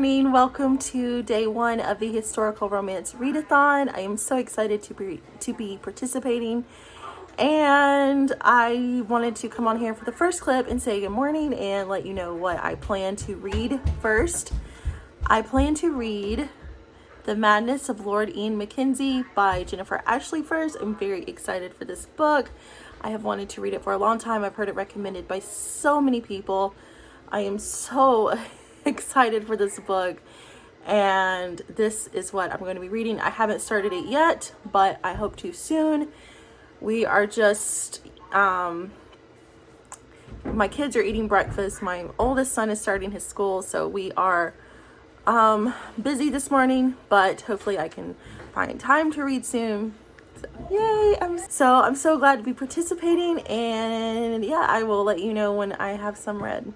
morning. Welcome to day one of the historical romance readathon. I am so excited to be participating, and I wanted to come on here for the first clip and say good morning and let you know what I plan to read first. I plan to read The Madness of Lord Ian Mackenzie by Jennifer Ashley first. I'm very excited for this book. I have wanted to read it for a long time. I've heard it recommended by so many people. I am so excited for this book, and this is what I'm going to be reading. I haven't started it yet, but I hope to soon. We are just my kids are eating breakfast. My oldest son is starting his school, so we are busy this morning, but hopefully I can find time to read soon. So, yay! I'm so glad to be participating, and yeah, I will let you know when I have some read.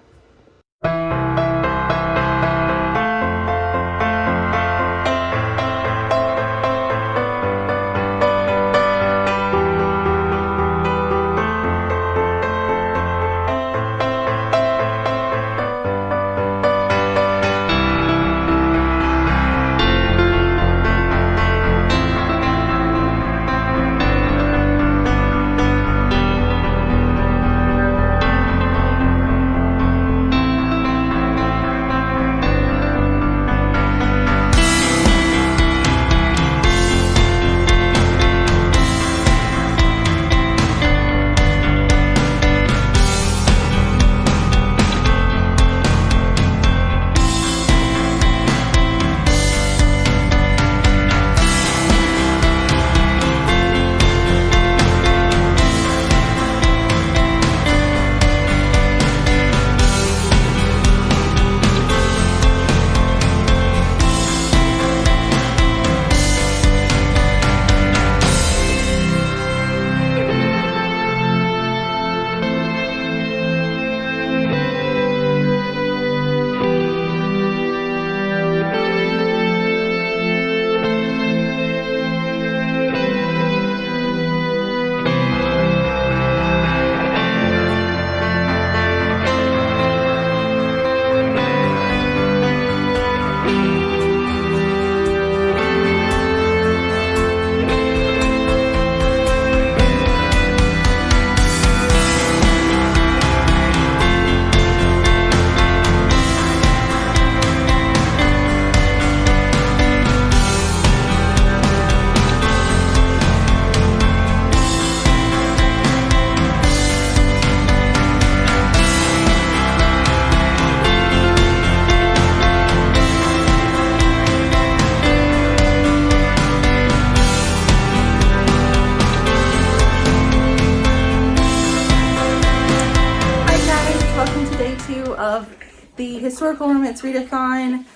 Of the historical romance readathon.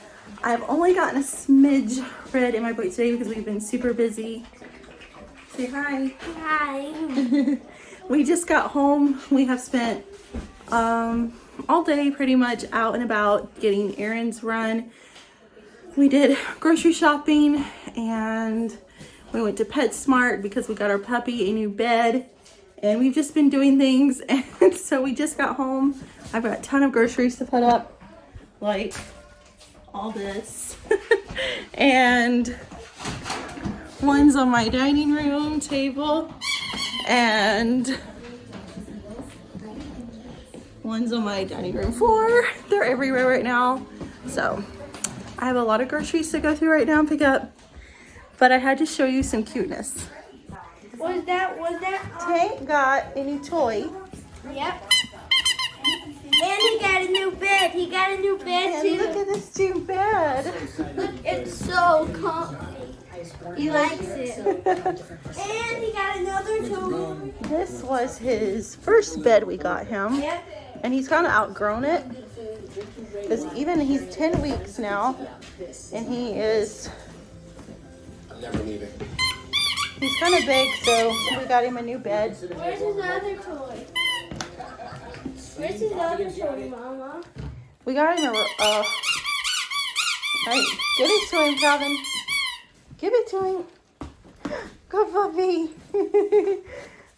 I've only gotten a smidge read in my book today because we've been super busy. Say hi. Hi. We just got home. We have spent all day pretty much out and about getting errands run. We did grocery shopping and we went to PetSmart because we got our puppy a new bed, and we've just been doing things. And so we just got home. I've got a ton of groceries to put up, like all this. And one's on my dining room table, and one's on my dining room floor. They're everywhere right now. So I have a lot of groceries to go through right now and pick up, but I had to show you some cuteness. Was that? Tank got a new toy. Yep. And he got a new bed. He got a new bed And too. look at this new bed. Look, it's so comfy. He likes it. And he got another toy. This was his first bed we got him. Yep. And he's kind of outgrown it. Because even he's 10 weeks now. And he is... I'm never leaving. He's kind of big, so we got him a new bed. Where's his other toy? Where's his other toy, Mama? We got him a... Right, give it to him, Calvin. Give it to him. Go, puppy.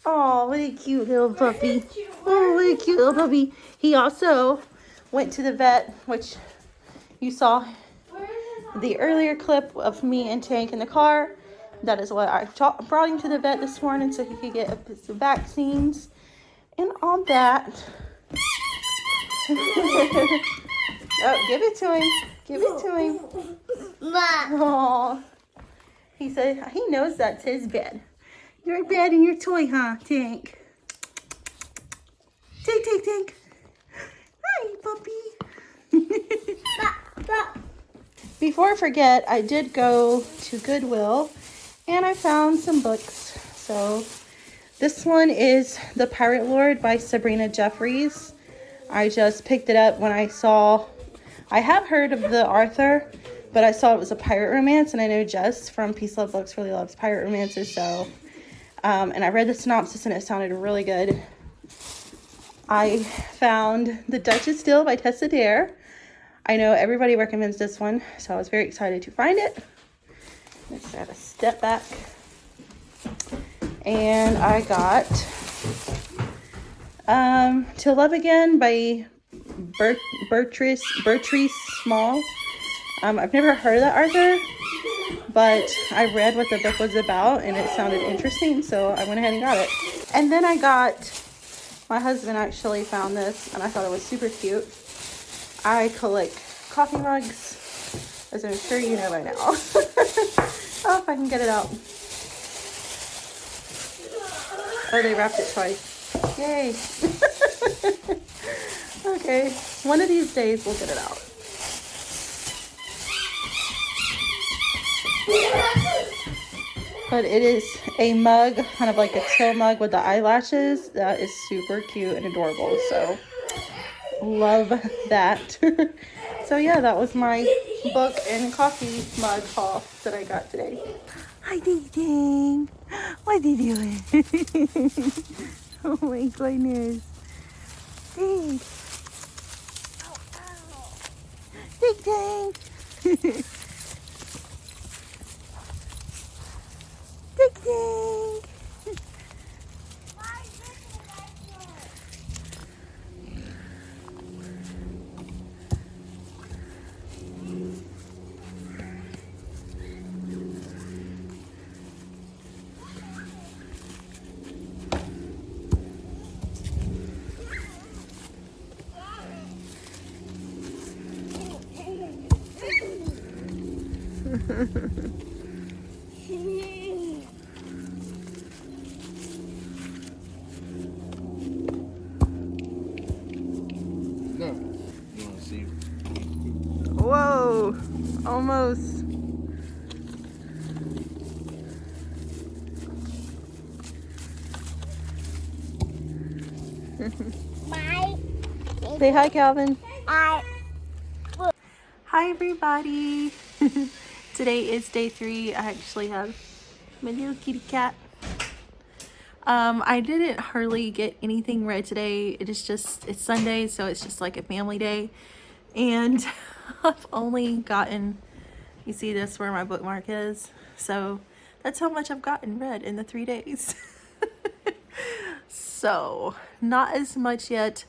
Oh, what a cute little puppy. Oh, what a cute little puppy. He also went to the vet, which you saw the earlier clip of me and Tank in the car. That is what I brought him to the vet this morning so he could get some vaccines and all that. Oh, give it to him. Give it to him. Oh, he said he knows that's his bed. Your bed and your toy, huh, Tank? Tank, Tank, Tank. Hi, puppy. Before I forget, I did go to Goodwill and I found some books. So this one is The Pirate Lord by Sabrina Jeffries. I just picked it up when I have heard of the author, but I saw it was a pirate romance, and I know Jess from Peace Love Books really loves pirate romances, so, and I read the synopsis and it sounded really good. I found The Duchess Deal by Tessa Dare. I know everybody recommends this one, so I was very excited to find it. Let's have a step back. And I got To Love Again by Bertrice Small. I've never heard of that author, but I read what the book was about and it sounded interesting, so I went ahead and got it. And then my husband actually found this and I thought it was super cute. I collect coffee mugs, as I'm sure you know by now. Oh, if I can get it out. Oh, they wrapped it twice. Yay. Okay, one of these days we'll get it out. But it is a mug, kind of like a chill mug with the eyelashes. That is super cute and adorable, so love that. So yeah, that was my book and coffee mug haul that I got today. Hi, Ding Ding. What are you doing? Oh my goodness. Ding. Ding Ding. Ding Ding. No. You want to see? Whoa, almost. Bye. Say hi, Calvin. Bye. Hi, everybody. Today is day 3. I actually have my little kitty cat. I didn't hardly get anything read today. It's Sunday, so it's just like a family day. And I've only gotten, you see this where my bookmark is? So that's how much I've gotten read in the 3 days. So not as much yet,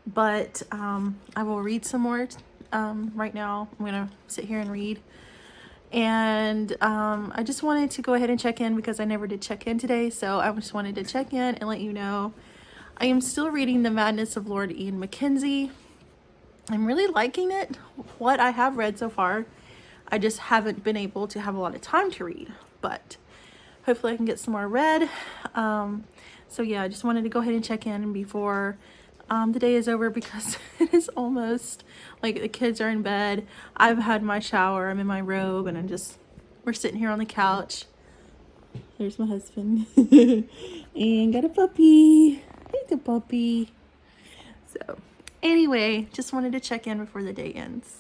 but I will read some more right now. I'm gonna sit here and read. And I just wanted to go ahead and check in because I never did check in today, so I just wanted to check in and let you know I am still reading The Madness of Lord Ian Mackenzie. I'm really liking it, what I have read so far. I just haven't been able to have a lot of time to read, but hopefully I can get some more read. So yeah, I just wanted to go ahead and check in before the day is over because it is almost like the kids are in bed. I've had my shower, I'm in my robe, and we're sitting here on the couch. Here's my husband. And got a puppy. He's a puppy. So anyway, just wanted to check in before the day ends.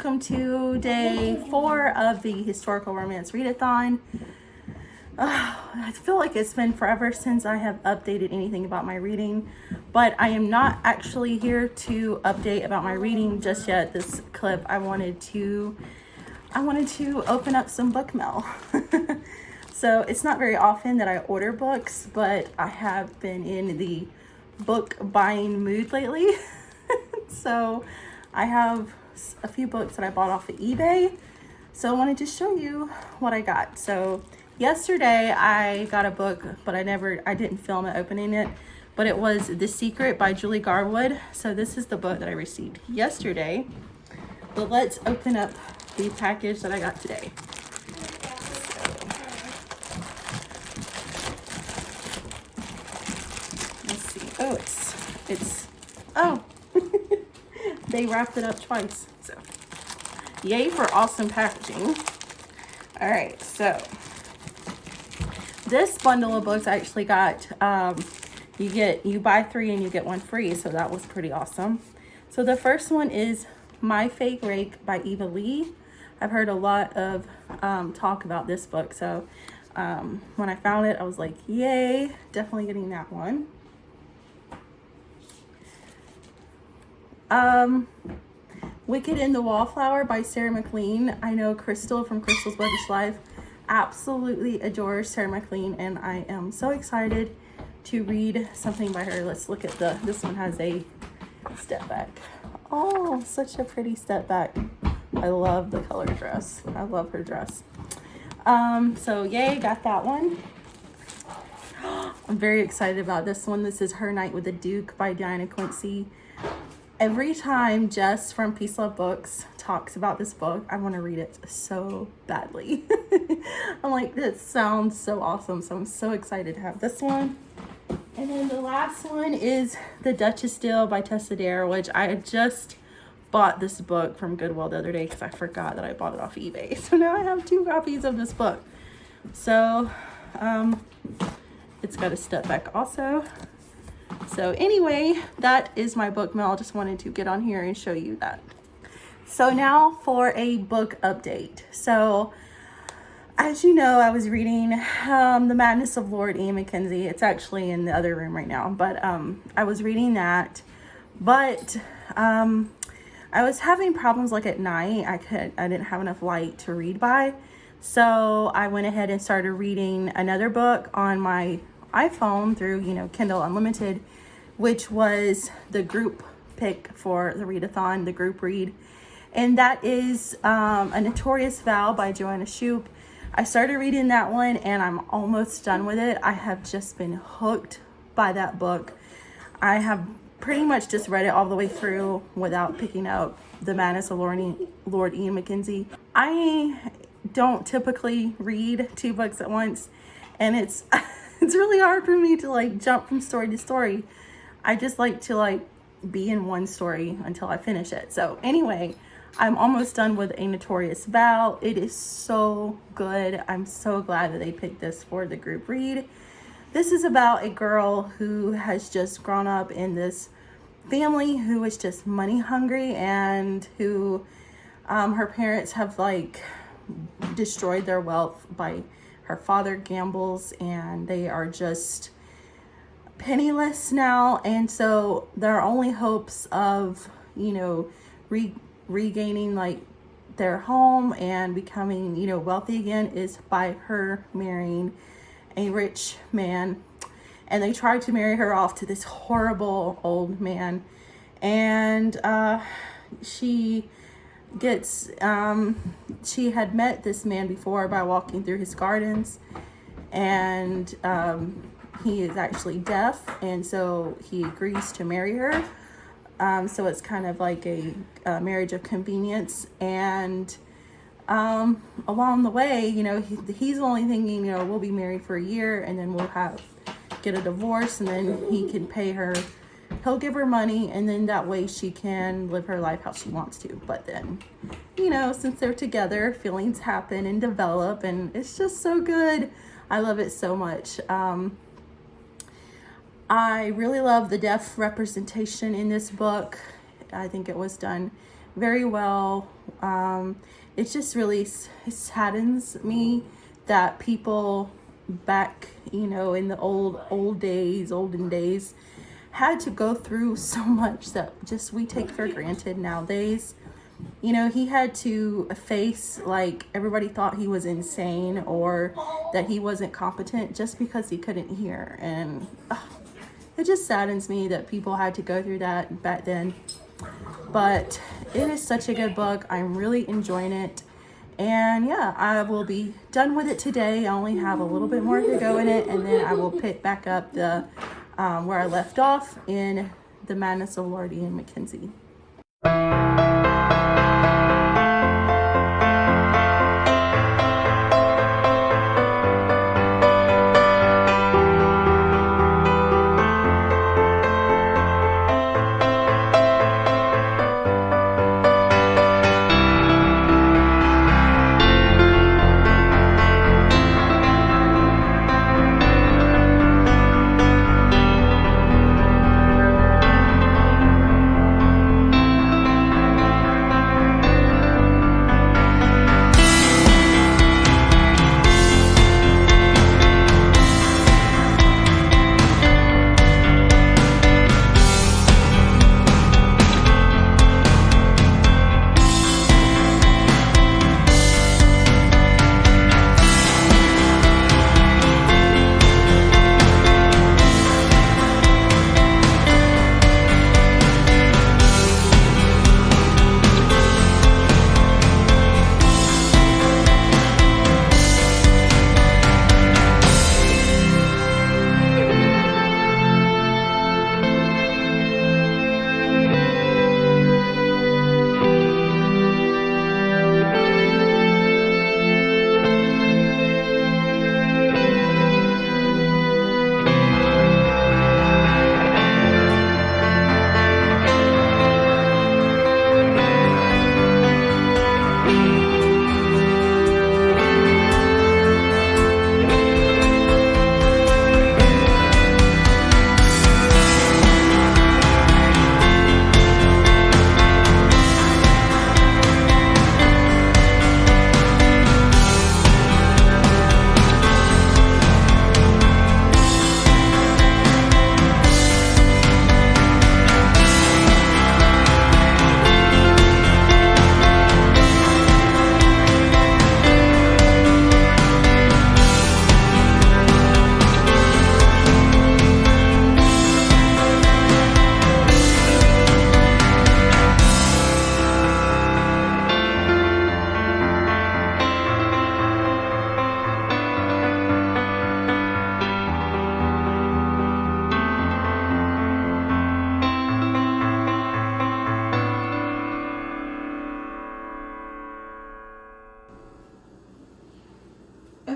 welcome to day 4 of the historical romance readathon. I feel like it's been forever since I have updated anything about my reading, but I am not actually here to update about my reading just yet. This clip, I wanted to open up some book mail. So it's not very often that I order books, but I have been in the book buying mood lately. So I have a few books that I bought off of eBay. So I wanted to show you what I got. So yesterday I got a book, but I didn't film it opening it, but it was The Secret by Julie Garwood. So this is the book that I received yesterday. But let's open up the package that I got today. Let's see. Oh, oh, they wrapped it up twice. So yay for awesome packaging. All right, so this bundle of books I actually got, you buy 3 and you get 1 free, so that was pretty awesome. So the first one is My Fake Rake by Eva Lee. I've heard a lot of talk about this book, so when I found it, I was like, yay, definitely getting that one. Wicked in the Wallflower by Sarah McLean. I know Crystal from Crystal's Bookish Life absolutely adores Sarah McLean, and I am so excited to read something by her. Let's look at this one has a step back. Oh, such a pretty step back. I love the color dress. I love her dress. So yay, got that one. I'm very excited about this one. This is Her Night with the Duke by Diana Quincy. Every time Jess from Peace Love Books talks about this book, I want to read it so badly. I'm like, this sounds so awesome. So I'm so excited to have this one. And then the last one is The Duchess Deal by Tessa Dare, which I had just bought this book from Goodwill the other day because I forgot that I bought it off eBay. So now I have 2 copies of this book. So it's got a step back also. So anyway, that is my book mail. I just wanted to get on here and show you that. So now for a book update. So as you know, I was reading The Madness of Lord Ian Mackenzie. It's actually in the other room right now, but I was reading that. But I was having problems like at night. I didn't have enough light to read by. So I went ahead and started reading another book on my iPhone through, Kindle Unlimited, which was the group pick for the readathon, the group read. And that is A Notorious Vow by Joanna Shoup. I started reading that one and I'm almost done with it. I have just been hooked by that book. I have pretty much just read it all the way through without picking up The Madness of Lord Ian Mackenzie. I don't typically read 2 books at once, and it's really hard for me to jump from story to story. I just like to be in one story until I finish it. So anyway, I'm almost done with A Notorious Vow. It is so good. I'm so glad that they picked this for the group read. This is about a girl who has just grown up in this family who is just money hungry, and who her parents have destroyed their wealth by her father gambles, and they are just penniless now. And so their only hopes of regaining their home and becoming wealthy again is by her marrying a rich man. And they tried to marry her off to this horrible old man, and she had met this man before by walking through his gardens, and he is actually deaf, and so he agrees to marry her. So it's kind of like a marriage of convenience, and along the way, he's only thinking, we'll be married for a year and then we'll get a divorce, and then he can pay her. He'll give her money, and then that way she can live her life how she wants to. But then, since they're together, feelings happen and develop, and it's just so good. I love it so much. I really love the deaf representation in this book. I think it was done very well. It just really saddens me that people back, you know, in the olden days, had to go through so much that just we take for granted nowadays. You know, he had to face, like, everybody thought he was insane or that he wasn't competent just because he couldn't hear. And it just saddens me that people had to go through that back then. But it is such a good book. I'm really enjoying it. And yeah, I will be done with it today. I only have a little bit more to go in it, and then I will pick back up the where I left off in The Madness of Lord Ian Mackenzie.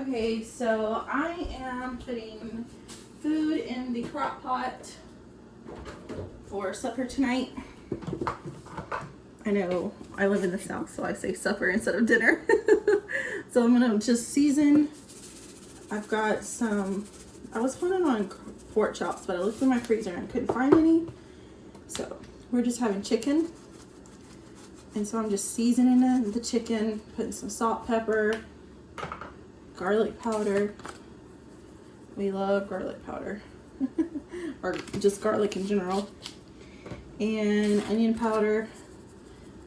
Okay, so I am putting food in the crock pot for supper tonight. I know I live in the South, so I say supper instead of dinner. So I'm gonna just season. I've got some, I was planning on pork chops, but I looked in my freezer and I couldn't find any. So we're just having chicken. And so I'm just seasoning the chicken, putting some salt, pepper, garlic powder. We love garlic powder. Or just garlic in general. And onion powder.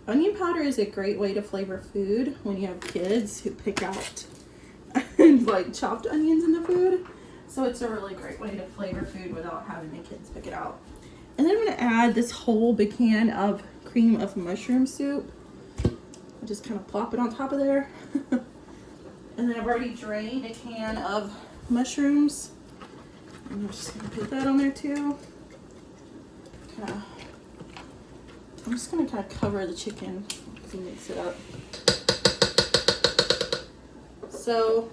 Onion powder is a great way to flavor food when you have kids who pick out like chopped onions in the food. So it's a really great way to flavor food without having the kids pick it out. And then I'm going to add this whole big can of cream of mushroom soup. I just kind of plop it on top of there. And then I've already drained a can of mushrooms. And I'm just going to put that on there too. I'm just going to kind of cover the chicken to mix it up. So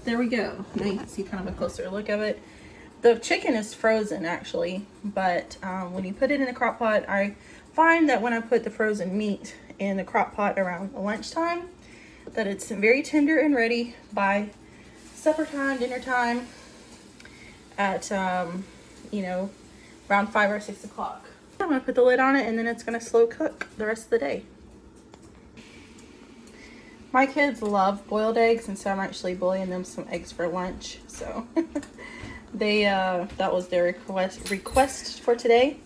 there we go. Now you can see kind of a closer look of it. The chicken is frozen actually, but when you put it in the crock pot, I find that when I put the frozen meat in the crock pot around lunchtime, that it's very tender and ready by supper time, dinner time at, you know, around 5 or 6 o'clock. I'm gonna put the lid on it and then it's gonna slow cook the rest of the day. My kids love boiled eggs, and so I'm actually boiling them some eggs for lunch. So they that was their request for today.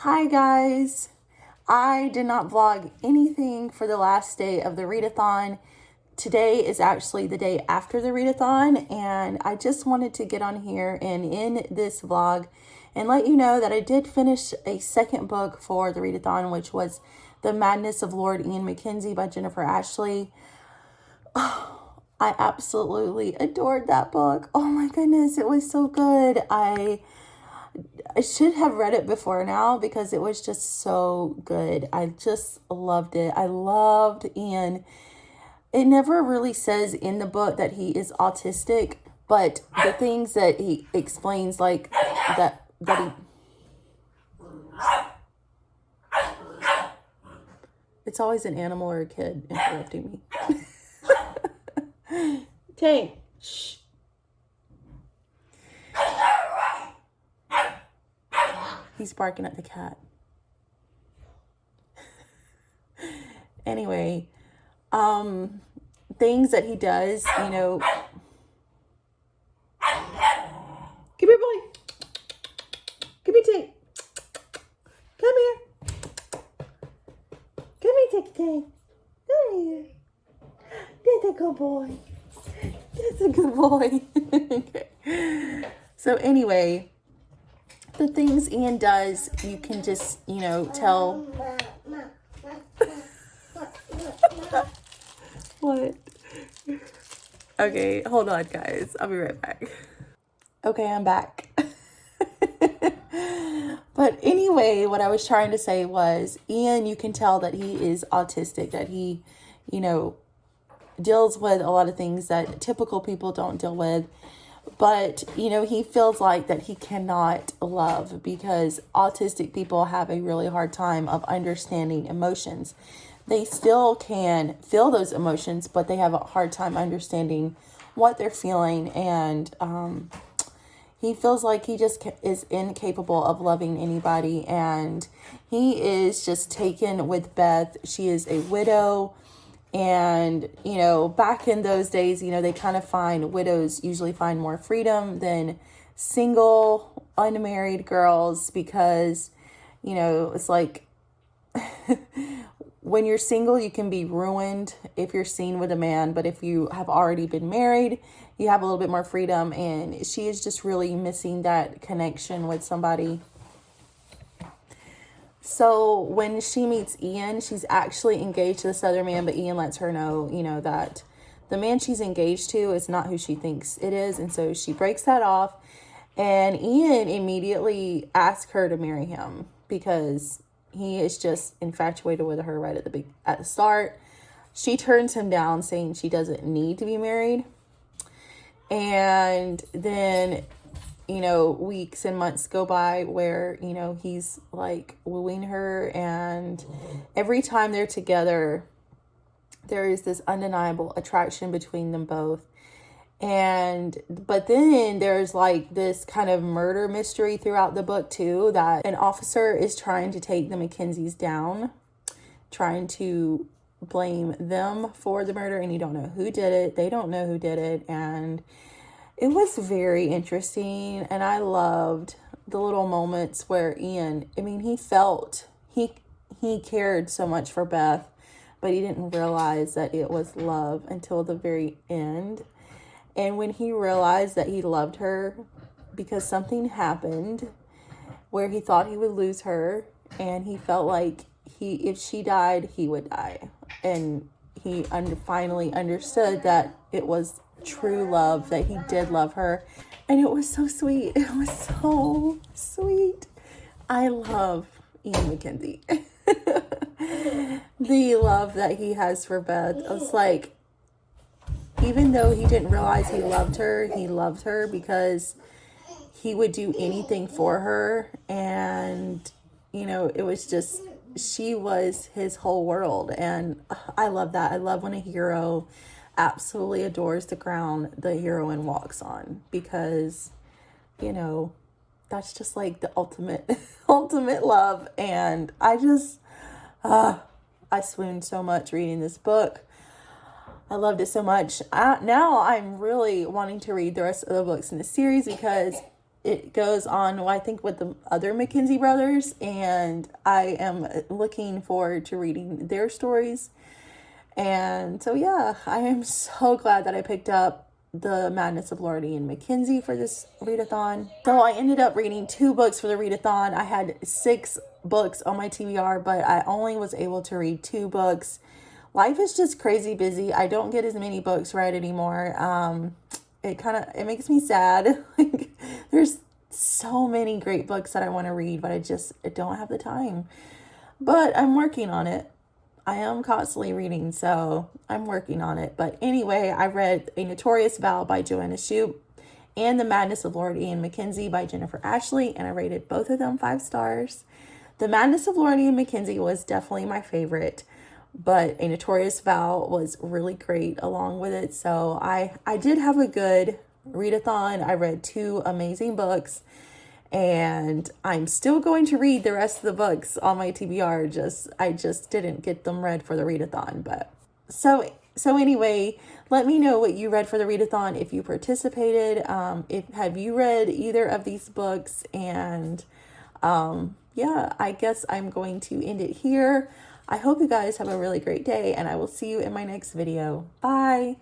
Hi guys, I did not vlog anything for the last day of the readathon. Today is actually the day after the readathon, and I just wanted to get on here and in this vlog and let you know that I did finish a second book for the readathon, which was The Madness of Lord Ian Mackenzie by Jennifer Ashley. I absolutely adored that book. Oh my goodness, it was so good. I should have read it before now because it was just so good. I just loved it. I loved Ian. It never really says in the book that he is autistic, but the things that he explains, like that he... It's always an animal or a kid interrupting me. Tank, shh. He's barking at the cat. Anyway, things that he does, you know. Come here, boy. Come here, Tank. Come here. Come here, Tank. Come here. That's a good boy. That's a good boy. Okay. So anyway, the things Ian does, you can just, you know, tell. What? Okay, hold on, guys. I'll be right back. Okay, I'm back. But anyway, what I was trying to say was, Ian, you can tell that he is autistic, that he, you know, deals with a lot of things that typical people don't deal with. But, you know, he feels like that he cannot love because autistic people have a really hard time of understanding emotions. They still can feel those emotions, but they have a hard time understanding what they're feeling. And he feels like he just is incapable of loving anybody. And he is just taken with Beth. She is a widow. And, you know, back in those days, you know, they kind of find widows usually find more freedom than single, unmarried girls because, you know, it's like when you're single, you can be ruined if you're seen with a man. But if you have already been married, you have a little bit more freedom. And she is just really missing that connection with somebody. So when she meets Ian, she's actually engaged to this other man, but Ian lets her know, you know, that the man she's engaged to is not who she thinks it is. And so she breaks that off, and Ian immediately asks her to marry him because he is just infatuated with her right at the start. She turns him down, saying she doesn't need to be married. And then, you know, weeks and months go by where, you know, he's like wooing her, and every time they're together, there is this undeniable attraction between them both. But then there's like this kind of murder mystery throughout the book too, that an officer is trying to take the Mackenzies down, trying to blame them for the murder, and you don't know who did it. They don't know who did it. And it was very interesting, and I loved the little moments where Ian, I mean, he cared so much for Beth, but he didn't realize that it was love until the very end. And when he realized that he loved her because something happened where he thought he would lose her, and he felt like if she died, he would die. And he finally understood that it was true love, that he did love her. And it was so sweet. It was so sweet. I love Ian Mackenzie. the love that he has for Beth. It's like, even though he didn't realize he loved her because he would do anything for her. And, you know, it was just, she was his whole world. And I love that. I love when a hero absolutely adores the ground the heroine walks on, because, you know, that's just like the ultimate love. And I just, I swooned so much reading this book. I loved it so much. Now I'm really wanting to read the rest of the books in the series, because it goes on, I think, with the other Mackenzie brothers, and I am looking forward to reading their stories. And so, yeah, I am so glad that I picked up The Madness of Lordy and Mackenzie for this readathon. So I ended up reading 2 books for the readathon. I had 6 books on my TBR, but I only was able to read 2 books. Life is just crazy busy. I don't get as many books read anymore. It makes me sad. Like, there's so many great books that I want to read, but I don't have the time. But I'm working on it. I am constantly reading, so I'm working on it. But anyway, I read A Notorious Vow by Joanna Shoup and The Madness of Lord Ian Mackenzie by Jennifer Ashley, and I rated both of them 5 stars. The Madness of Lord Ian Mackenzie was definitely my favorite, but A Notorious Vow was really great along with it. So I did have a good readathon. I read 2 amazing books, and I'm still going to read the rest of the books on my TBR. I just didn't get them read for the readathon. But so anyway, let me know what you read for the readathon, if you participated. Have you read either of these books? And yeah, I guess I'm going to end it here. I hope you guys have a really great day, and I will see you in my next video. Bye.